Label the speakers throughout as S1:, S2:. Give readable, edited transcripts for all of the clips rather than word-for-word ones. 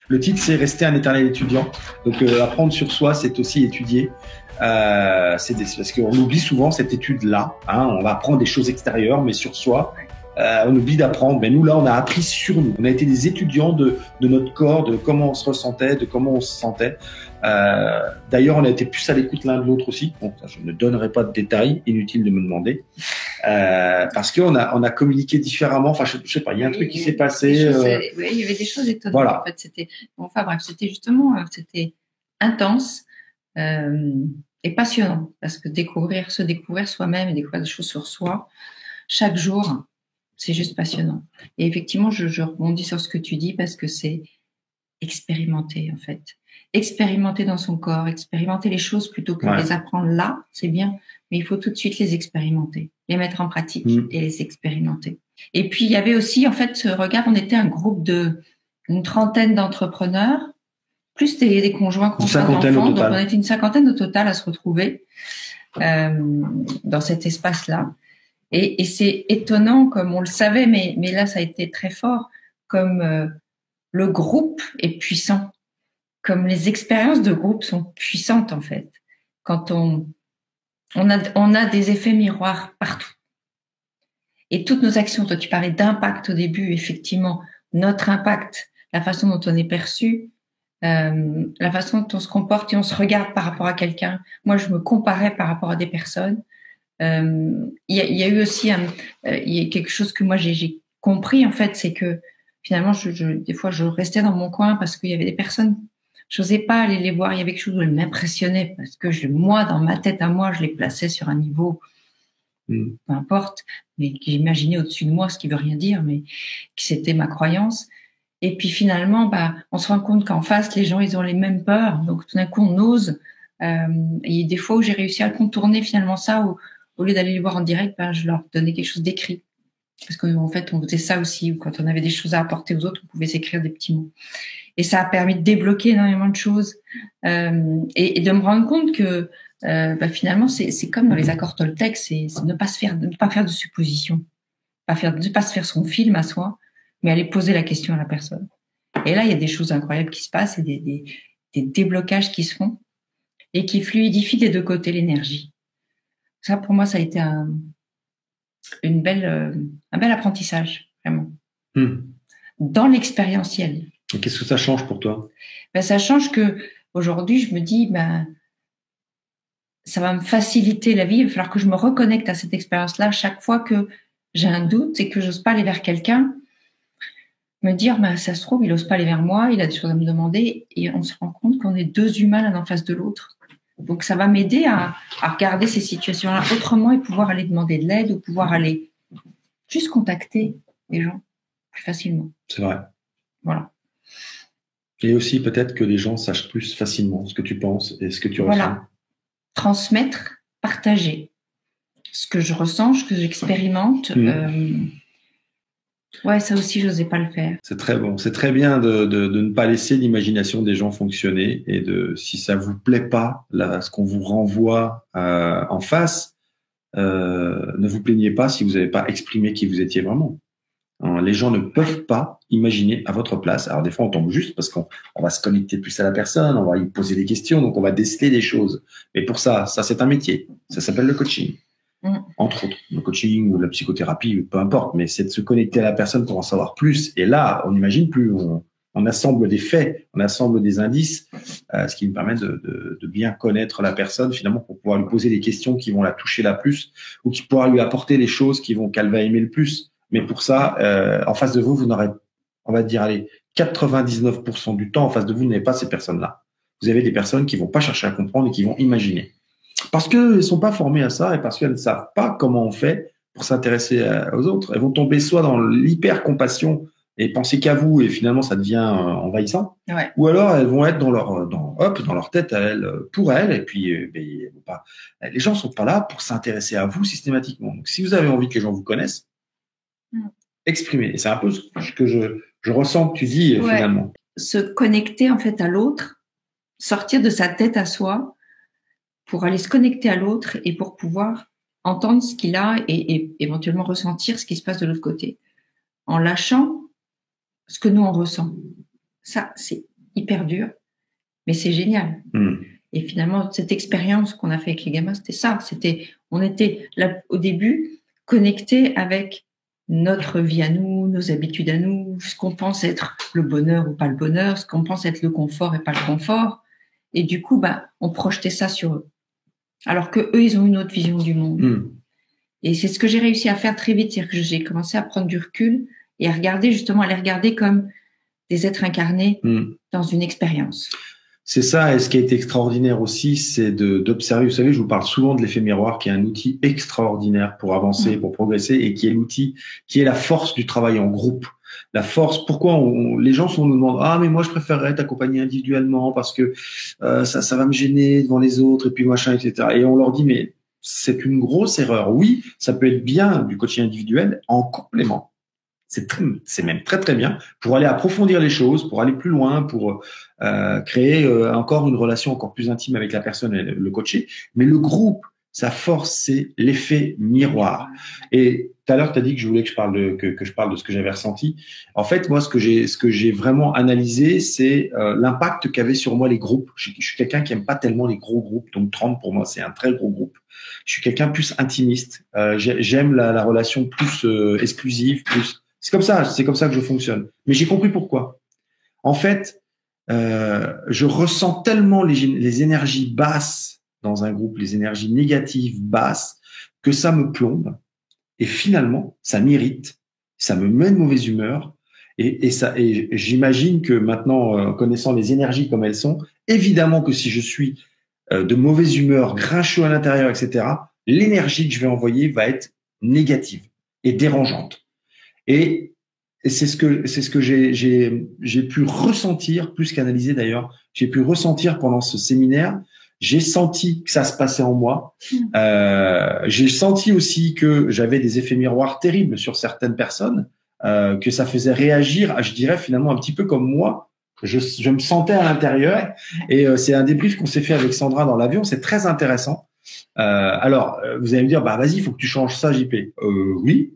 S1: Le titre, c'est Rester un éternel étudiant. Donc, apprendre sur soi, c'est aussi étudier. Parce qu'on oublie souvent cette étude-là. Hein, on va apprendre des choses extérieures, mais sur soi, on oublie d'apprendre. Mais nous, là, on a appris sur nous. On a été des étudiants de notre corps, de comment on se ressentait, de comment on se sentait. D'ailleurs, on a été plus à l'écoute l'un de l'autre aussi. Bon, je ne donnerai pas de détails, inutile de me demander. Parce qu'on a communiqué différemment. Enfin, je sais pas, il y a un truc qui s'est passé.
S2: Oui, il y avait des choses étonnantes.
S1: Voilà.
S2: En fait, c'était, enfin bref, c'était justement, c'était intense et passionnant parce que se découvrir soi-même et découvrir des choses sur soi chaque jour, c'est juste passionnant. Et effectivement, je rebondis sur ce que tu dis parce que c'est expérimenter en fait. Expérimenter dans son corps, expérimenter les choses plutôt que de les apprendre là, c'est bien, mais il faut tout de suite les expérimenter, les mettre en pratique et les expérimenter. Et puis il y avait aussi en fait ce regard, on était un groupe une trentaine d'entrepreneurs, plus des conjoints d'enfants, donc on était une cinquantaine au total à se retrouver dans cet espace-là. Et c'est étonnant, comme on le savait, mais là ça a été très fort, comme le groupe est puissant. Comme les expériences de groupe sont puissantes en fait, quand on a des effets miroirs partout. Et toutes nos actions, toi tu parlais d'impact au début, effectivement, notre impact, la façon dont on est perçu, la façon dont on se comporte et on se regarde par rapport à quelqu'un. Moi, je me comparais par rapport à des personnes. Il y a eu aussi il y a quelque chose que moi j'ai compris en fait, c'est que finalement, des fois, je restais dans mon coin parce qu'il y avait des personnes. J'osais pas aller les voir. Il y avait quelque chose qui m'impressionnait parce que moi, dans ma tête à moi, je les plaçais sur un niveau, peu importe, mais que j'imaginais au-dessus de moi, ce qui veut rien dire, mais que c'était ma croyance. Et puis finalement, on se rend compte qu'en face, les gens, ils ont les mêmes peurs. Donc tout d'un coup, on ose. Et des fois où j'ai réussi à contourner finalement ça, au lieu d'aller les voir en direct, je leur donnais quelque chose d'écrit. Parce qu'en fait, on faisait ça aussi. Quand on avait des choses à apporter aux autres, on pouvait s'écrire des petits mots. Et ça a permis de débloquer énormément de choses et de me rendre compte que finalement c'est comme dans les accords Toltec, c'est ne pas faire de suppositions, ne pas se faire son film à soi, mais aller poser la question à la personne. Et là il y a des choses incroyables qui se passent et des déblocages qui se font et qui fluidifient des deux côtés l'énergie. Ça pour moi ça a été un bel apprentissage vraiment dans l'expérientiel.
S1: Et qu'est-ce que ça change pour toi?
S2: Ça change que aujourd'hui, je me dis, ça va me faciliter la vie. Il va falloir que je me reconnecte à cette expérience-là chaque fois que j'ai un doute et que j'ose pas aller vers quelqu'un. Me dire, ça se trouve, il ose pas aller vers moi, il a des choses à me demander, et on se rend compte qu'on est deux humains l'un en face de l'autre. Donc, ça va m'aider à regarder ces situations-là autrement et pouvoir aller demander de l'aide ou pouvoir aller juste contacter les gens plus facilement.
S1: C'est vrai.
S2: Voilà.
S1: Et aussi peut-être que les gens sachent plus facilement ce que tu penses et ce que tu ressens.
S2: Transmettre, partager ce que je ressens, ce que j'expérimente. Ça aussi, j'osais pas le faire.
S1: C'est très bon. C'est très bien de ne pas laisser l'imagination des gens fonctionner et si ça vous plaît pas, ce qu'on vous renvoie en face, ne vous plaignez pas si vous n'avez pas exprimé qui vous étiez vraiment. Les gens ne peuvent pas imaginer à votre place. Alors des fois, on tombe juste parce qu'on va se connecter plus à la personne, on va y poser des questions, donc on va déceler des choses. Mais pour ça c'est un métier. Ça s'appelle le coaching. Entre autres, le coaching ou la psychothérapie, peu importe, mais c'est de se connecter à la personne pour en savoir plus. Et là, on n'imagine plus. On assemble des faits, on assemble des indices, ce qui nous permet de bien connaître la personne finalement pour pouvoir lui poser des questions qui vont la toucher la plus ou qui pourra lui apporter les choses qu'elle va aimer le plus. Mais pour ça, en face de vous, vous n'aurez, on va dire, 99% du temps, en face de vous, vous n'avez pas ces personnes-là. Vous avez des personnes qui vont pas chercher à comprendre et qui vont imaginer. Parce qu'elles ne sont pas formées à ça et parce qu'elles ne savent pas comment on fait pour s'intéresser aux autres. Elles vont tomber soit dans l'hyper-compassion et penser qu'à vous et finalement ça devient envahissant.
S2: Ouais.
S1: Ou alors elles vont être dans leur tête à elles, pour elles. Et puis, les gens sont pas là pour s'intéresser à vous systématiquement. Donc, si vous avez envie que les gens vous connaissent, exprimez. Et c'est un peu ce que je ressens que tu dis finalement.
S2: Se connecter en fait à l'autre, sortir de sa tête à soi pour aller se connecter à l'autre et pour pouvoir entendre ce qu'il a et éventuellement ressentir ce qui se passe de l'autre côté en lâchant ce que nous on ressent. Ça, c'est hyper dur, mais c'est génial. Et finalement, cette expérience qu'on a fait avec les gamins, c'était ça. On était là au début connectés avec notre vie à nous, nos habitudes à nous, ce qu'on pense être le bonheur ou pas le bonheur, ce qu'on pense être le confort et pas le confort. Et du coup, on projetait ça sur eux. Alors que eux, ils ont une autre vision du monde. Et c'est ce que j'ai réussi à faire très vite, c'est-à-dire que j'ai commencé à prendre du recul et à les regarder comme des êtres incarnés dans une expérience.
S1: C'est ça, et ce qui a été extraordinaire aussi, c'est d'observer. Vous savez, je vous parle souvent de l'effet miroir, qui est un outil extraordinaire pour avancer, pour progresser, et qui est l'outil, qui est la force du travail en groupe. La force, pourquoi les gens nous demandent, ah, mais moi, je préférerais t'accompagner individuellement parce que ça va me gêner devant les autres, et puis machin, etc. Et on leur dit, mais c'est une grosse erreur. Oui, ça peut être bien du coaching individuel en complément. C'est même très très bien pour aller approfondir les choses, pour aller plus loin, pour créer encore une relation encore plus intime avec la personne et le coaché. Mais le groupe, sa force, c'est l'effet miroir. Et tout à l'heure, tu as dit que je voulais que je parle de ce que j'avais ressenti. En fait, moi, ce que j'ai vraiment analysé, c'est l'impact qu'avaient sur moi les groupes. Je suis quelqu'un qui aime pas tellement les gros groupes, donc 30 pour moi, c'est un très gros groupe. Je suis quelqu'un plus intimiste. J'aime la relation plus exclusive, plus. C'est comme ça que je fonctionne. Mais j'ai compris pourquoi. En fait, je ressens tellement les énergies basses dans un groupe, les énergies négatives basses, que ça me plombe. Et finalement, ça m'irrite, ça me met de mauvaise humeur. Et j'imagine que maintenant, connaissant les énergies comme elles sont, évidemment que si je suis de mauvaise humeur, grincheux à l'intérieur, etc., l'énergie que je vais envoyer va être négative et dérangeante. Et c'est ce que j'ai pu ressentir, plus qu'analyser d'ailleurs, j'ai pu ressentir pendant ce séminaire. J'ai senti que ça se passait en moi. J'ai senti aussi que j'avais des effets miroirs terribles sur certaines personnes, que ça faisait réagir, je dirais finalement un petit peu comme moi. Je me sentais à l'intérieur. Et c'est un débrief qu'on s'est fait avec Sandra dans l'avion. C'est très intéressant. Alors, vous allez me dire, vas-y, il faut que tu changes ça, JP. Oui.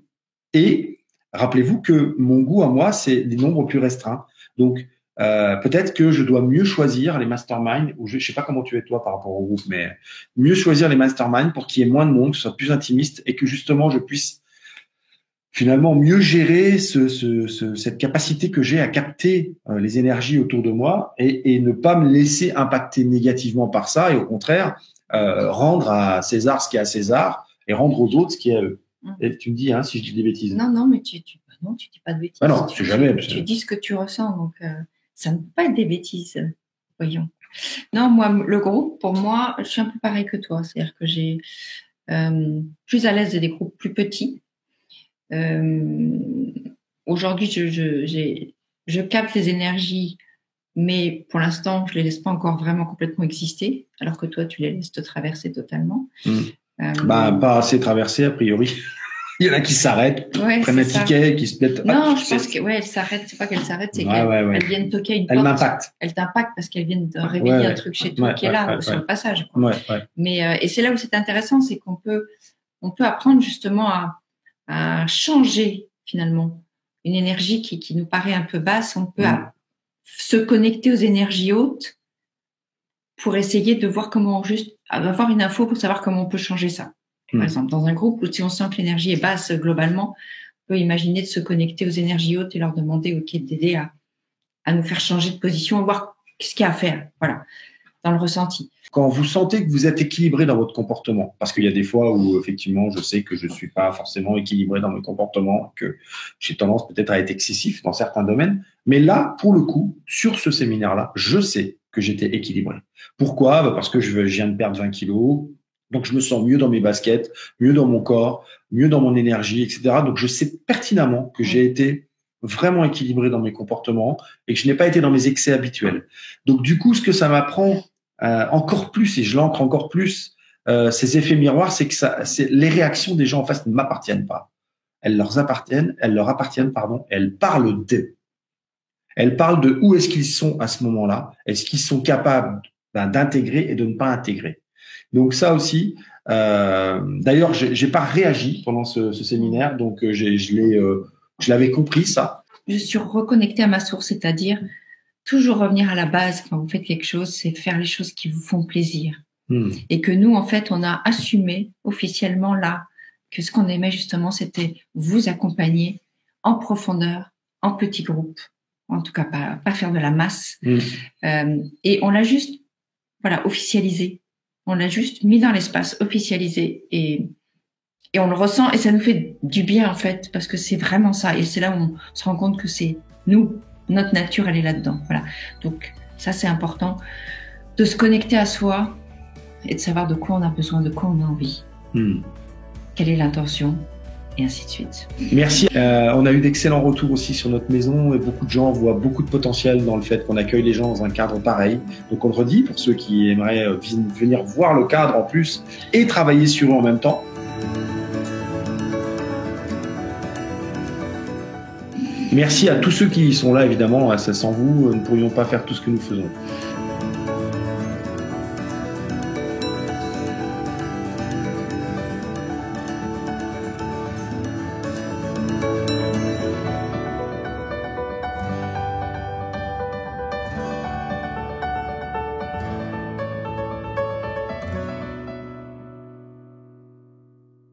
S1: Et rappelez-vous que mon goût à moi, c'est des nombres plus restreints. Donc, peut-être que je dois mieux choisir les masterminds, ou je sais pas comment tu es toi par rapport au groupe, mais mieux choisir les masterminds pour qu'il y ait moins de monde, que ce soit plus intimiste et que justement je puisse finalement mieux gérer cette capacité que j'ai à capter les énergies autour de moi et ne pas me laisser impacter négativement par ça et au contraire rendre à César ce qui est à César et rendre aux autres ce qui est à eux. Et tu me dis si je dis des bêtises.
S2: Non, mais tu dis pas de bêtises.
S1: Non, c'est jamais.
S2: Tu dis ce que tu ressens, donc ça ne peut pas être des bêtises. Voyons. Non, moi, le groupe, pour moi, je suis un peu pareil que toi. C'est-à-dire que j'ai plus à l'aise des groupes plus petits. Aujourd'hui, je capte les énergies, mais pour l'instant, je les laisse pas encore vraiment complètement exister, alors que toi, tu les laisses te traverser totalement.
S1: Pas assez traversé, a priori. Il y en a qui s'arrêtent, prennent un ticket, qui se mettent.
S2: Non, je pense que elle s'arrête. C'est pas qu'elle s'arrête, c'est qu'elle vient toquer une porte.
S1: Elle m'impacte.
S2: Elle t'impacte parce qu'elle vient de réveiller un truc chez toi qui est là sur le passage. Mais et c'est là où c'est intéressant, c'est qu'on peut apprendre justement à changer finalement une énergie qui nous paraît un peu basse. On peut se connecter aux énergies hautes pour essayer de voir comment avoir une info pour savoir comment on peut changer ça. Par exemple, dans un groupe où si on sent que l'énergie est basse globalement, on peut imaginer de se connecter aux énergies hautes et leur demander d'aider à nous faire changer de position et voir ce qu'il y a à faire. Voilà, dans le ressenti.
S1: Quand vous sentez que vous êtes équilibré dans votre comportement, parce qu'il y a des fois où effectivement je sais que je suis pas forcément équilibré dans mes comportements, que j'ai tendance peut-être à être excessif dans certains domaines, mais là, pour le coup, sur ce séminaire-là, je sais que j'étais équilibré. Pourquoi ? Parce que je viens de perdre 20 kilos, donc je me sens mieux dans mes baskets, mieux dans mon corps, mieux dans mon énergie, etc. Donc je sais pertinemment que j'ai été vraiment équilibré dans mes comportements et que je n'ai pas été dans mes excès habituels. Donc du coup, ce que ça m'apprend encore plus, et je l'ancre encore plus, ces effets miroirs, c'est que les réactions des gens en face ne m'appartiennent pas. Elles leur appartiennent, elles parlent d'eux. Elles parlent de où est-ce qu'ils sont à ce moment-là, est-ce qu'ils sont capables d'intégrer et de ne pas intégrer. Donc ça aussi, d'ailleurs, j'ai pas réagi pendant ce séminaire, donc je l'avais compris ça.
S2: Je suis reconnectée à ma source, c'est-à-dire toujours revenir à la base quand vous faites quelque chose, c'est faire les choses qui vous font plaisir. Et que nous, en fait, on a assumé officiellement là que ce qu'on aimait justement, c'était vous accompagner en profondeur, en petits groupes, en tout cas pas faire de la masse. Et on l'a juste, voilà, officialisé. On l'a juste mis dans l'espace, officialisé, et on le ressent, et ça nous fait du bien en fait, parce que c'est vraiment ça. Et c'est là où on se rend compte que c'est nous, notre nature, elle est là-dedans. Voilà. Donc ça, c'est important de se connecter à soi et de savoir de quoi on a besoin, de quoi on a envie. Quelle est l'intention, et ainsi de suite.
S1: Merci. On a eu d'excellents retours aussi sur notre maison et beaucoup de gens voient beaucoup de potentiel dans le fait qu'on accueille les gens dans un cadre pareil. Donc on le redit pour ceux qui aimeraient venir voir le cadre en plus et travailler sur eux en même temps. Merci à tous ceux qui sont là, évidemment. Sans vous, nous ne pourrions pas faire tout ce que nous faisons.